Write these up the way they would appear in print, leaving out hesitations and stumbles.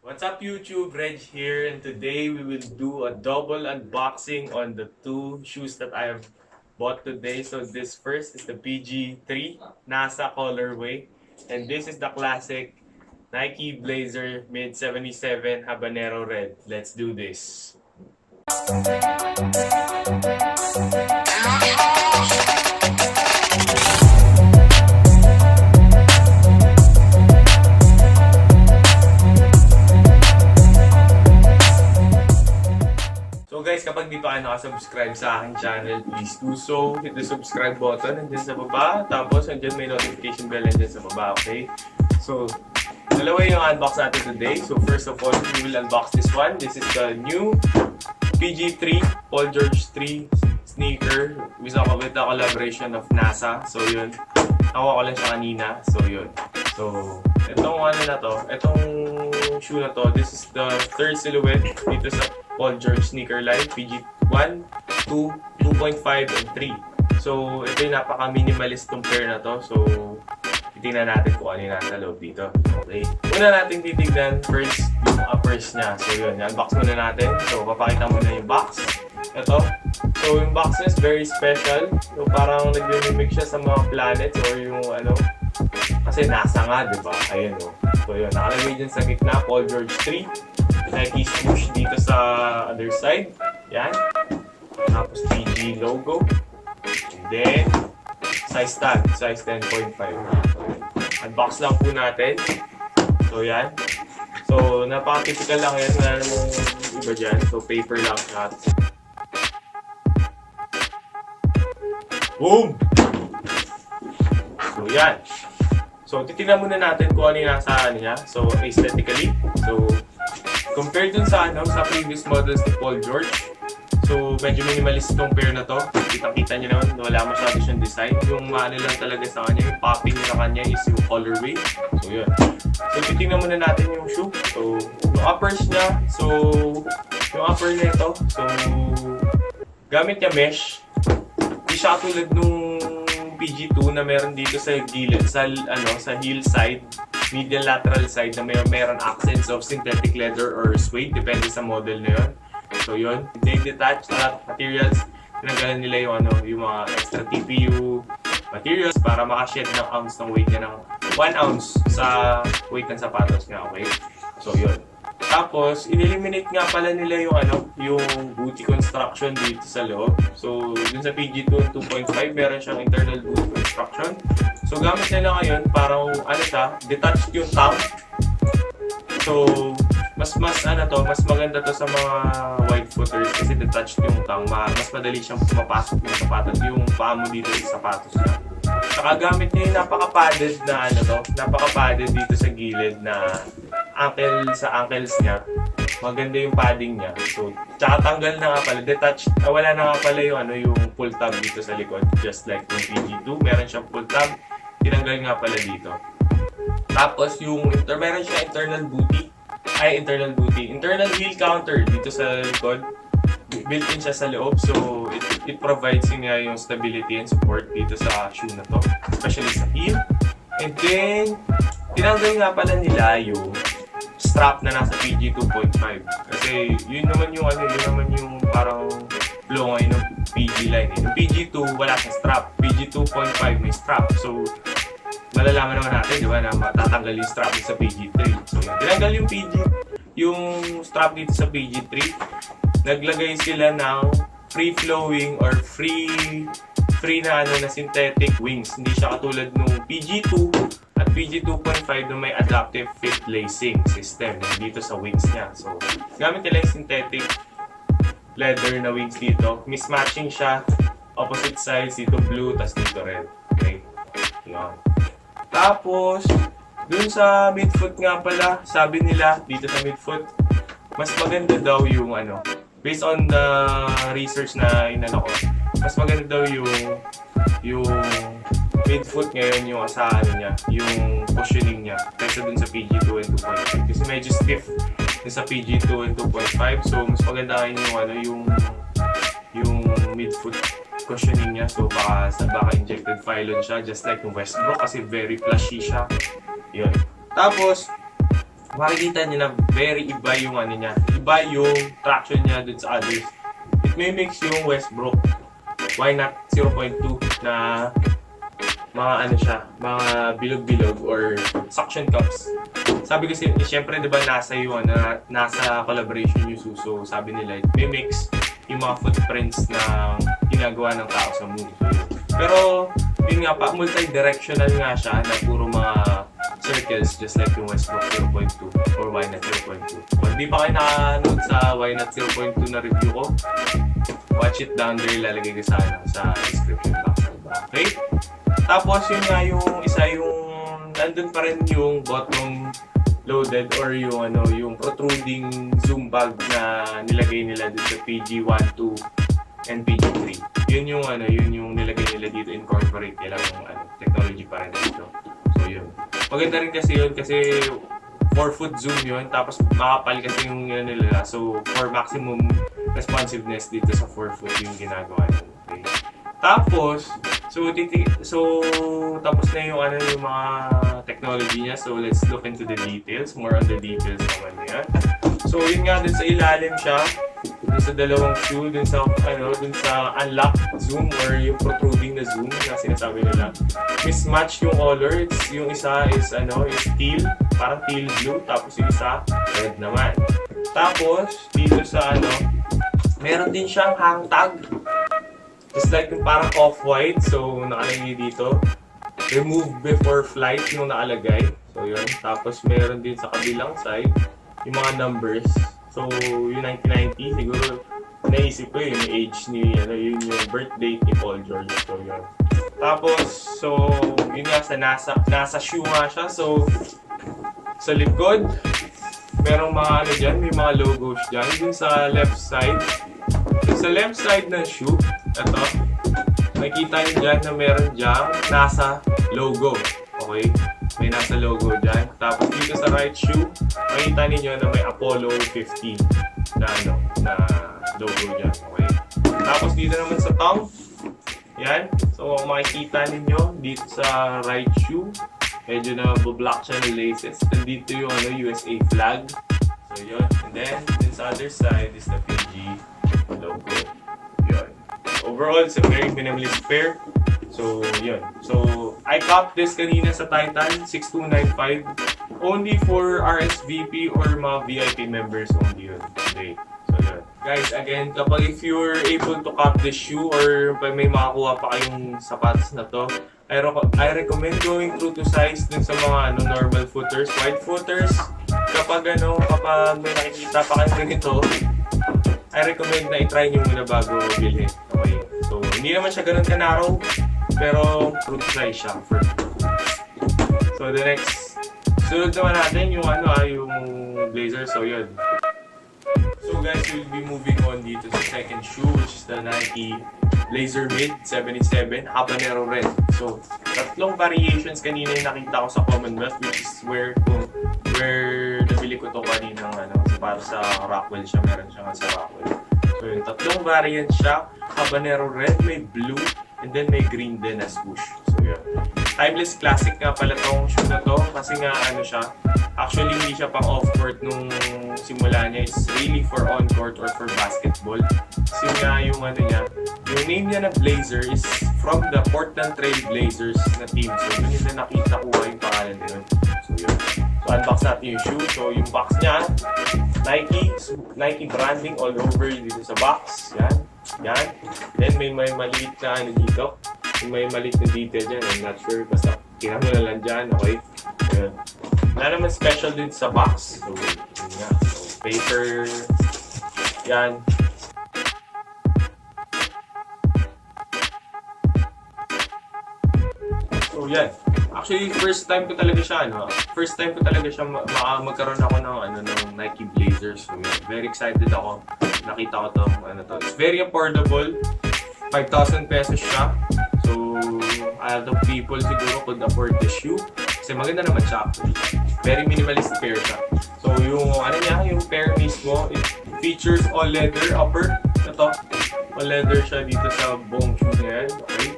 What's up YouTube, Reg here, and today we will do a double unboxing on the two shoes that I have bought today. So this first is the PG3 NASA colorway, and this is the classic Nike Blazer Mid 77 Habanero Red. Let's do this. So guys, kapag di pa kayo nakasubscribe sa aking channel, please do so. Hit the subscribe button nandiyan sa baba. Tapos nandiyan may notification bell nandiyan sa baba, okay? So, dalawa yung unbox natin today. So first of all, we will unbox this one. This is the new PG3 Paul George 3 sneaker with a collaboration of NASA. So yun, nakuha ko lang siya kanina. So yun. So, itong ano na to, itong shoe na to, this is the third silhouette dito sa Paul George sneaker line, PG1, 2, 2.5, and 3. So, ito yung napaka-minimalist tong pair na to. So, titignan natin kung ano yung nasa loob dito. Okay. Una natin titignan first yung uppers niya. So, yun. Unbox muna natin. So, papakita muna yung box. Ito. So, yung box niya is very special. So, parang nag-mimic siya sa mga planets or yung ano. Kasi NASA nga, di ba? Ayun, o. So, yun. Nakalagay dyan sa gitna, Paul George 3. Nike swoosh dito sa other side. Yan. Tapos PG logo. And then, size tag. Size 10.5. Unbox lang po natin. So, yan. So, napaka-typical lang yan. Wala namang iba dyan. So, paper lang lahat. Boom! So, yan. So, titignan muna natin kung ano yung nasa ano niya. So, aesthetically. So, compared dun sa ano, sa previous models ni Paul George. So, medyo minimalist itong pair na to. Kita-kita nyo naman, wala masyado siyang design. Yung maano lang talaga sa kanya, yung popping na kanya is yung colorway. So, yun. So, titignan muna natin yung shoe. So, yung uppers niya. So, yung upper na ito. So, gamit niya mesh. Hindi siya tulad nung PG2 na meron dito sa gilid, sa heel side, medial lateral side na meron accents of synthetic leather or suede, depende sa model na yun. So yun, they detach lahat materials. Tinanggalan nila yung yung mga extra TPU materials para makashed ng ounce ng weight niya ng 1 ounce sa weight ng sapatos niya, okay? So yun. Tapos, ineliminate nga pala nila yung booty construction dito sa loob. So, dun sa PG2 2.5, meron siyang internal booty construction. So, gamit nila ngayon, parang, detached yung tongue. So, mas maganda to sa mga wide footers kasi detached yung tongue. Mas madali siyang pumapasok yung sapatos, yung paa mo dito sa sapatos niya. Saka gamit niya yung napaka-padded na napaka-padded dito sa gilid na ankles niya. Maganda yung padding niya. So, tsaka tanggal na nga pala, detached, wala na nga pala yung pull tab dito sa likod. Just like yung PG2, meron siyang pull tab, tinanggal nga pala dito. Tapos meron siyang internal heel counter dito sa likod. Built-in siya sa loob, so it provides yung stability and support dito sa shoe na to, especially sa heel. And then, tinanggal nga pala nila yung strap na nasa PG 2.5 kasi yun naman yung parang flow ngayon ng PG line. Yung PG2 wala siyang strap, PG 2.5 may strap, so malalaman naman natin, di ba, na matatanggal yung strap sa PG3. So tinanggal yung strap dito sa PG3, naglagay sila ng free-flowing or free na synthetic wings. Hindi siya katulad nung PG2 at PG 2.5 na may adaptive fit lacing system dito sa wings niya. So, gamit nila yung synthetic leather na wings dito. Mismatching siya. Opposite sides, dito blue, tas dito red. Okay? Yan. Tapos, dun sa midfoot nga pala, sabi nila dito sa midfoot, mas maganda daw yung based on the research na mas maganda daw yung midfoot ngayon yung niya, yung cushioning niya kaysa dun sa PG2 and 2.5 kasi medyo stiff dun sa PG2 and 2.5, so mas maganda yung midfoot cushioning niya. So baka injected phylon siya just like yung Westbrook kasi very plushy siya. Yun. Tapos makikita niyo na very iba yung ano niya. Iba yung traction niya dun sa others. It mimics yung Westbrook. Why not 0.2 na mga ano siya, mga bilog-bilog or suction cups. Sabi kasi, syempre, di ba, nasa yung, nasa collaboration yung Suso. Sabi nila, it mimics yung mga footprints na ginagawa ng tao sa moon. Pero, yun nga pa, multi-directional nga siya na puro mga circles just like yung Westbrook 0.2 or Why Not 0.2. Kung di pa kayo nakanood sa Why Not 0.2 na review ko, watch it down there, lalagay ko sa description box. Okay? Tapos yun nga yung isa yung nandun pa rin yung bottom loaded or yung yung protruding zoom bag na nilagay nila dun sa PG-12 and PG-3. Yun yung nilagay nila dito, incorporate nila yung technology pa rin dito. So yun. Maganda rin kasi yun kasi 4-foot zoom yun, tapos makapal kasi yung nila. So for maximum responsiveness dito sa 4-foot yung ginagawa nila. Okay. Tapos tapos na yung yung mga technology niya. So let's look into the details, more on the details naman niya. So yun nga, dun sa ilalim siya, dun sa dalawang shoe, dun sa unlock zoom or yung protruding na zoom na sinasabi nila. Mismatch yung color. Yung isa is teal, parang teal blue, tapos yung isa red naman. Tapos dito sa meron din siyang hang tag. Just like yung parang off-white, so nakalagay dito. Remove before flight yung nakalagay. So yun. Tapos meron din sa kabilang side yung mga numbers. So yung 1990, siguro naisip ko yung age ni, yun yung birth date ni Paul George. So yun. Tapos, so yun nga, nasa shoe nga siya. So sa likod, merong mga dyan, may mga logos dyan. Yung sa left side. So, sa left side ng shoe, ito, makikita nyo dyan na meron dyan nasa logo. Okay? May nasa logo dyan. Tapos dito sa right shoe, makikita niyo na may Apollo 15 na logo dyan. Okay? Tapos dito naman sa tongue, yan. So, makikita niyo dito sa right shoe, medyo na block siya ng laces. And dito yung USA flag. So, yun. And then, sa other side is the PG logo. Yun. Overall, it's a very minimalist pair. So, yun. So, I copped this kanina sa Titan, 6295. Only for RSVP or mga VIP members only yun today. So, yun. Guys, again, if you're able to cop this shoe or may makakuha pa kayong sapatos na to, I recommend going through to size dun sa mga normal footers, wide footers. Kapag may nakikita pa kayo ganito, I recommend na i-try nyo muna bago bilhin. Okay. So, hindi naman siya ganun ka-narrow, pero true to size siya. So, the next, sunod naman natin yung yung blazer. So, yun. So, guys, we'll be moving on dito sa second shoe, which is the Nike Blazer Mid 77 Habanero Red. So, tatlong variations kanina yung nakita ko sa Commonwealth, which is where nabili ko to kanina para sa Rockwell siya, meron siya nga sa Rockwell. So, yung tatlong variant siya, Habanero Red, may blue, and then may green din na swoosh. So, yun. Timeless classic nga pala tong shoe na to, kasi nga siya, actually hindi siya pang off-court nung simula niya. It's really for on-court or for basketball. Kasi nga yung yung name niya na Blazer is from the Portland Trail Blazers na team. So yun yung nakita ko yung pangalan nila. So yun. So unbox natin yung shoe. So yung box niya, Nike branding all over dito sa box. Yan. Then may maliit na dito. May maliit na detail dyan. I'm not sure. Basta tingnan mo na lang dyan. Okay? Ayan. Wala naman special din sa box. So, yun nga. So, paper. Yan. So, yan. Actually, first time ko talaga siya, magkaroon ako ng Nike Blazers. So, yeah, very excited ako. Nakita ko to. It's very affordable. 5,000 pesos siya. So, a lot of people siguro could afford the shoe. Kasi maganda naman siya actually. Very minimalist pair siya. So, yung yung pair mismo, it features all leather upper. Ito, all leather siya dito sa buong shoe na yan. Okay.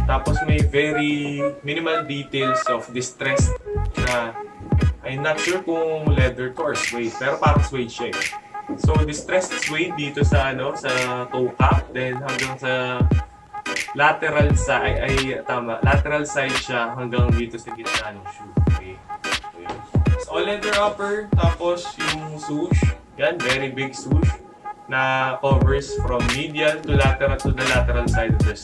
Tapos may very minimal details of distressed na I'm not sure kung leather to or suede, pero parang suede siya eh. So, distressed suede dito sa sa toe cap, then hanggang sa lateral side, lateral side siya hanggang dito sa gitna ng shoe. Okay. So, all leather upper, tapos yung swoosh, yan, very big swoosh na covers from medial to the lateral side of the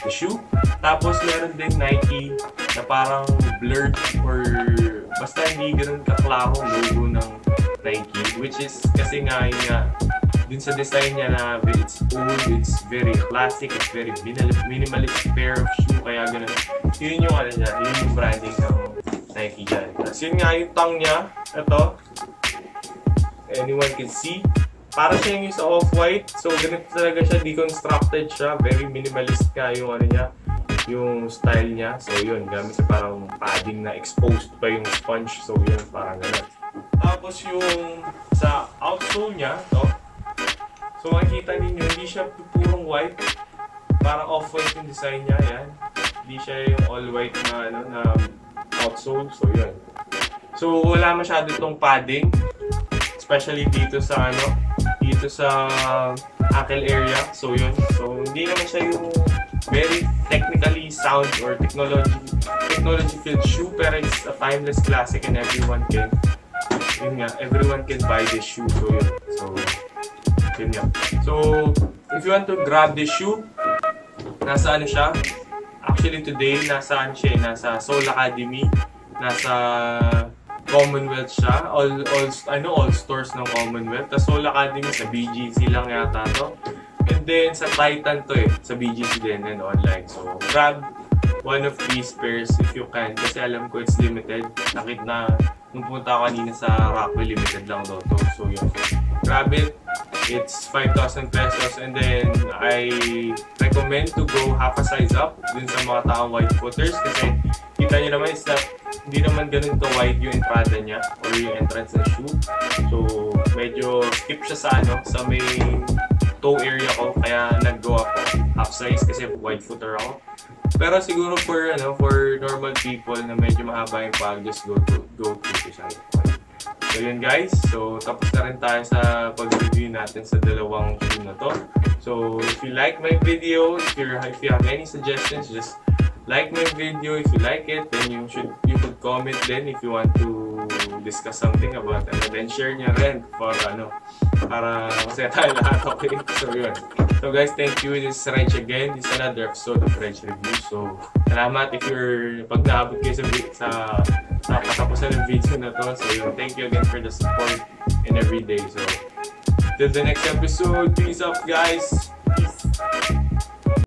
shoe. Tapos meron din Nike na parang blurred or basta hindi ganun kaklarong logo ng Nike, which is kasi nga dun sa design niya na it's old, it's very classic, it's very minimalist pair of shoe, kaya ganun. Yun yung niya, yun yung branding ng Nike dyan. Tapos yun nga yung tongue niya, ito, anyone can see. Para siya yung sa off-white, so ganito talaga siya, deconstructed siya, very minimalist ka yung niya, yung style niya. So yun, gamit sa parang padding na exposed pa yung sponge, so yun, parang gano'n. Tapos yung sa outsole niya, so makikita ninyo, hindi siya purong white, parang off-white yung design niya, yan. Hindi siya yung all-white na outsole, so yun. So wala masyado itong padding, especially dito sa dito sa ankle area. So yun. So hindi naman siya yung very technically sound or technology filled shoe, pero it's a timeless classic and everyone can buy this shoe. So yun. So yun nga. So if you want to grab this shoe, nasa siya? Actually today nasa siya? Nasa Soul Academy, nasa Commonwealth siya, all stores ng Commonwealth. Tapos Soul Academy sa BGC lang yata to. And then sa Titan to sa BGC din and online. So grab one of these pairs if you can, kasi alam ko it's limited. Nakita na nung pumunta ako kanina sa Rockwell, limited lang daw to. So yun, grab it. It's 5,000 pesos, and then I recommend to go half a size up dun sa mga taong white footers, kasi kita nyo naman is that hindi naman ganun ka-wide yung entrada niya or yung entrance ng shoe. So medyo skip siya sa may toe area ko, kaya nag-go ako half size kasi white footer ako. Pero siguro for normal people na medyo mahaba yung pag, just go to size. So yun guys, so tapos na rin tayo sa pag-review natin sa dalawang shoe na to. So if you like my video, if you have any suggestions, just like my video. If you like it, then you could comment then if you want to discuss something about it. And then share nyo rin para masaya tayo lahat, okay? So yun. So guys, thank you. This is Reg again. This is another episode of Reg Review. So salamat if pag naabot kayo sa katapusan ng video na to. So yun, thank you again for the support and every day. So till the next episode, peace out guys.